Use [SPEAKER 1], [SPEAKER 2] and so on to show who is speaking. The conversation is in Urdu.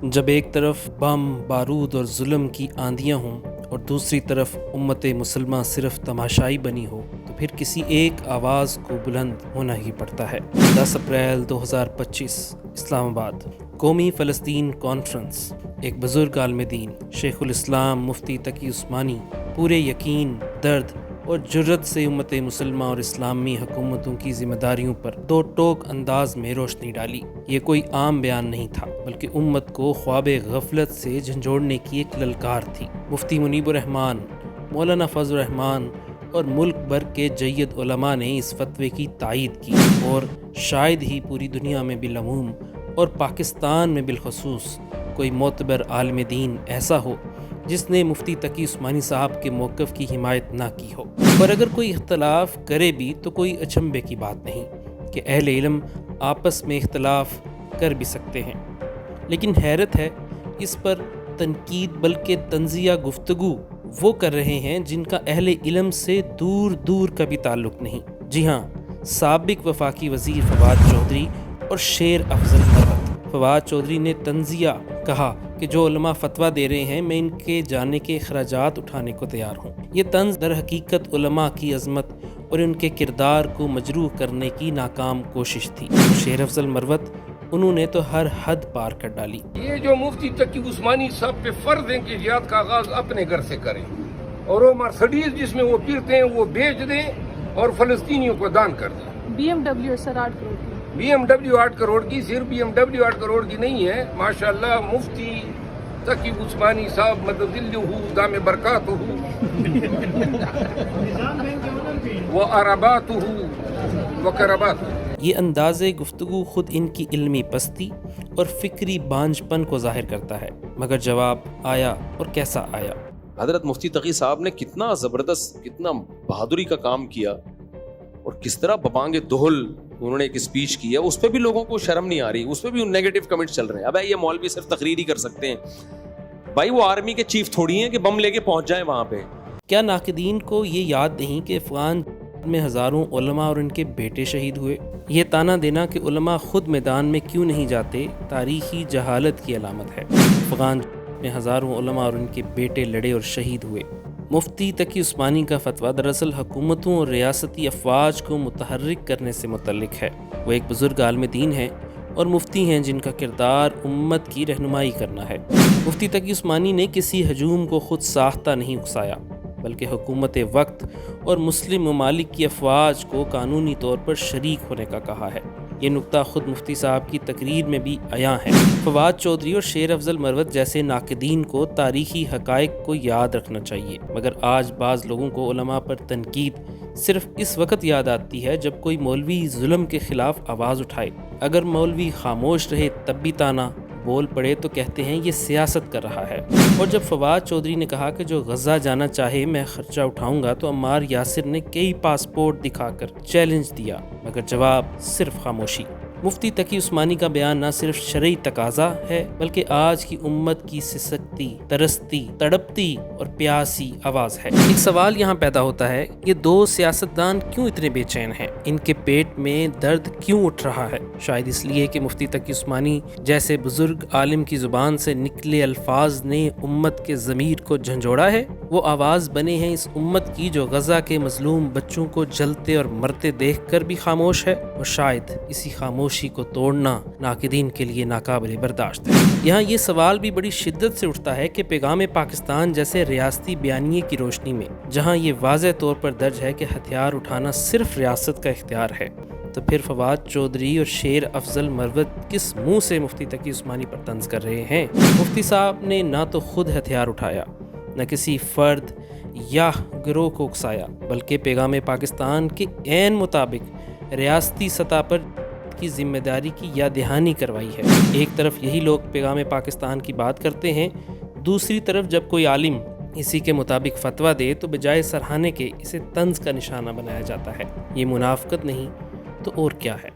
[SPEAKER 1] جب ایک طرف بم بارود اور ظلم کی آندیاں ہوں اور دوسری طرف امت مسلمہ صرف تماشائی بنی ہو تو پھر کسی ایک آواز کو بلند ہونا ہی پڑتا ہے۔ 10 اپریل 2025 اسلام آباد قومی فلسطین کانفرنس۔ ایک بزرگ عالم دین شیخ الاسلام مفتی تقی عثمانی پورے یقین، درد اور جرأت سے امت مسلمہ اور اسلامی حکومتوں کی ذمہ داریوں پر دو ٹوک انداز میں روشنی ڈالی۔ یہ کوئی عام بیان نہیں تھا بلکہ امت کو خواب غفلت سے جھنجھوڑنے کی ایک للکار تھی۔ مفتی منیب الرحمن، مولانا فضل الرحمن اور ملک بھر کے جید علماء نے اس فتوے کی تائید کی، اور شاید ہی پوری دنیا میں بالعموم اور پاکستان میں بالخصوص کوئی معتبر عالم دین ایسا ہو جس نے مفتی تقی عثمانی صاحب کے موقف کی حمایت نہ کی ہو۔ اور اگر کوئی اختلاف کرے بھی تو کوئی اچنبھے کی بات نہیں کہ اہل علم آپس میں اختلاف کر بھی سکتے ہیں، لیکن حیرت ہے اس پر تنقید بلکہ تنزیہ گفتگو وہ کر رہے ہیں جن کا اہل علم سے دور دور کا بھی تعلق نہیں۔ جی ہاں، سابق وفاقی وزیر فواد چودھری اور شیر افضل مروت۔ فواد چودھری نے تنزیہ کہا کہ جو علماء فتویٰ دے رہے ہیں میں ان کے جانے کے اخراجات اٹھانے کو تیار ہوں۔ یہ طنز در حقیقت علماء کی عظمت اور ان کے کردار کو مجروح کرنے کی ناکام کوشش تھی۔ شیر افضل مروت، انہوں نے تو ہر حد پار کر ڈالی۔
[SPEAKER 2] یہ جو مفتی تقی عثمانی صاحب پہ فرض ہے کہ جہاد کا آغاز اپنے گھر سے کریں، اور وہ مرسڈیز جس میں وہ پھرتے ہیں وہ بیچ دیں اور فلسطینیوں کو دان کر دیں۔
[SPEAKER 3] BMW سر 8 کروڑ کی،
[SPEAKER 2] BMW 8 کروڑ کی، صرف BMW 8 کروڑ کی نہیں ہے، ماشاءاللہ مفتی تقی عثمانی صاحب مدد دام برکاتہ و عرباتہ و کرباتہ۔
[SPEAKER 1] یہ انداز گفتگو خود ان کی علمی پستی اور فکری بانجھ پن کو ظاہر کرتا ہے، مگر جواب آیا اور کیسا آیا۔
[SPEAKER 4] حضرت مفتی تقی صاحب نے کتنا زبردست، کتنا بہادری کا کام کیا، اور کس طرح ببانگ دہل انہوں نے ایک اسپیچ کی ہے، اس پہ بھی لوگوں کو شرم نہیں آ رہی، اس پہ بھی نیگیٹو کمنٹ چل رہے ہیں۔ اب یہ مولوی صرف تقریر ہی کر سکتے ہیں، بھائی وہ آرمی کے چیف تھوڑی ہیں کہ بم لے کے پہنچ جائیں وہاں پہ۔
[SPEAKER 1] کیا ناقدین کو یہ یاد نہیں کہ افغان میں ہزاروں علماء اور ان کے بیٹے شہید ہوئے؟ یہ تانا دینا کہ علماء خود میدان میں کیوں نہیں جاتے تاریخی جہالت کی علامت ہے۔ افغان میں ہزاروں علماء اور ان کے بیٹے لڑے اور شہید ہوئے۔ مفتی تقی عثمانی کا فتویٰ دراصل حکومتوں اور ریاستی افواج کو متحرک کرنے سے متعلق ہے۔ وہ ایک بزرگ عالم دین ہیں اور مفتی ہیں جن کا کردار امت کی رہنمائی کرنا ہے۔ مفتی تقی عثمانی نے کسی ہجوم کو خود ساختہ نہیں اکسایا، بلکہ حکومت وقت اور مسلم ممالک کی افواج کو قانونی طور پر شریک ہونے کا کہا ہے۔ یہ نقطہ خود مفتی صاحب کی تقریر میں بھی عیاں ہے۔ فواد چودھری اور شیر افضل مروت جیسے ناقدین کو تاریخی حقائق کو یاد رکھنا چاہیے، مگر آج بعض لوگوں کو علماء پر تنقید صرف اس وقت یاد آتی ہے جب کوئی مولوی ظلم کے خلاف آواز اٹھائے۔ اگر مولوی خاموش رہے تب بھی تانا، بول پڑے تو کہتے ہیں یہ سیاست کر رہا ہے۔ اور جب فواد چودھری نے کہا کہ جو غزہ جانا چاہے میں خرچہ اٹھاؤں گا تو عمار یاسر نے کئی پاسپورٹ دکھا کر چیلنج دیا، مگر جواب صرف خاموشی۔ مفتی تقی عثمانی کا بیان نہ صرف شرعی تقاضا ہے بلکہ آج کی امت کی سسکتی، ترستی، تڑپتی اور پیاسی آواز ہے۔ ایک سوال یہاں پیدا ہوتا ہے، یہ دو سیاستدان کیوں اتنے بے چین ہیں؟ ان کے پیٹ میں درد کیوں اٹھ رہا ہے؟ شاید اس لیے کہ مفتی تقی عثمانی جیسے بزرگ عالم کی زبان سے نکلے الفاظ نے امت کے ضمیر کو جھنجھوڑا ہے۔ وہ آواز بنے ہیں اس امت کی جو غزہ کے مظلوم بچوں کو جلتے اور مرتے دیکھ کر بھی خاموش ہے، اور شاید اسی خاموشی کو توڑنا ناقدین کے لیے ناقابل برداشت ہے۔ یہاں یہ سوال بھی بڑی شدت سے اٹھتا ہے کہ پیغام پاکستان جیسے ریاستی بیانیے کی روشنی میں، جہاں یہ واضح طور پر درج ہے کہ ہتھیار اٹھانا صرف ریاست کا اختیار ہے، تو پھر فواد چودھری اور شیر افضل مروت کس منہ سے مفتی تقی عثمانی پر طنز کر رہے ہیں؟ مفتی صاحب نے نہ تو خود ہتھیار اٹھایا، نہ کسی فرد یا گروہ کو اکسایا، بلکہ پیغام پاکستان کے عین مطابق ریاستی سطح پر کی ذمہ داری کی یاد دہانی کروائی ہے۔ ایک طرف یہی لوگ پیغام پاکستان کی بات کرتے ہیں، دوسری طرف جب کوئی عالم اسی کے مطابق فتویٰ دے تو بجائے سراہنے کے اسے طنز کا نشانہ بنایا جاتا ہے۔ یہ منافقت نہیں تو اور کیا ہے؟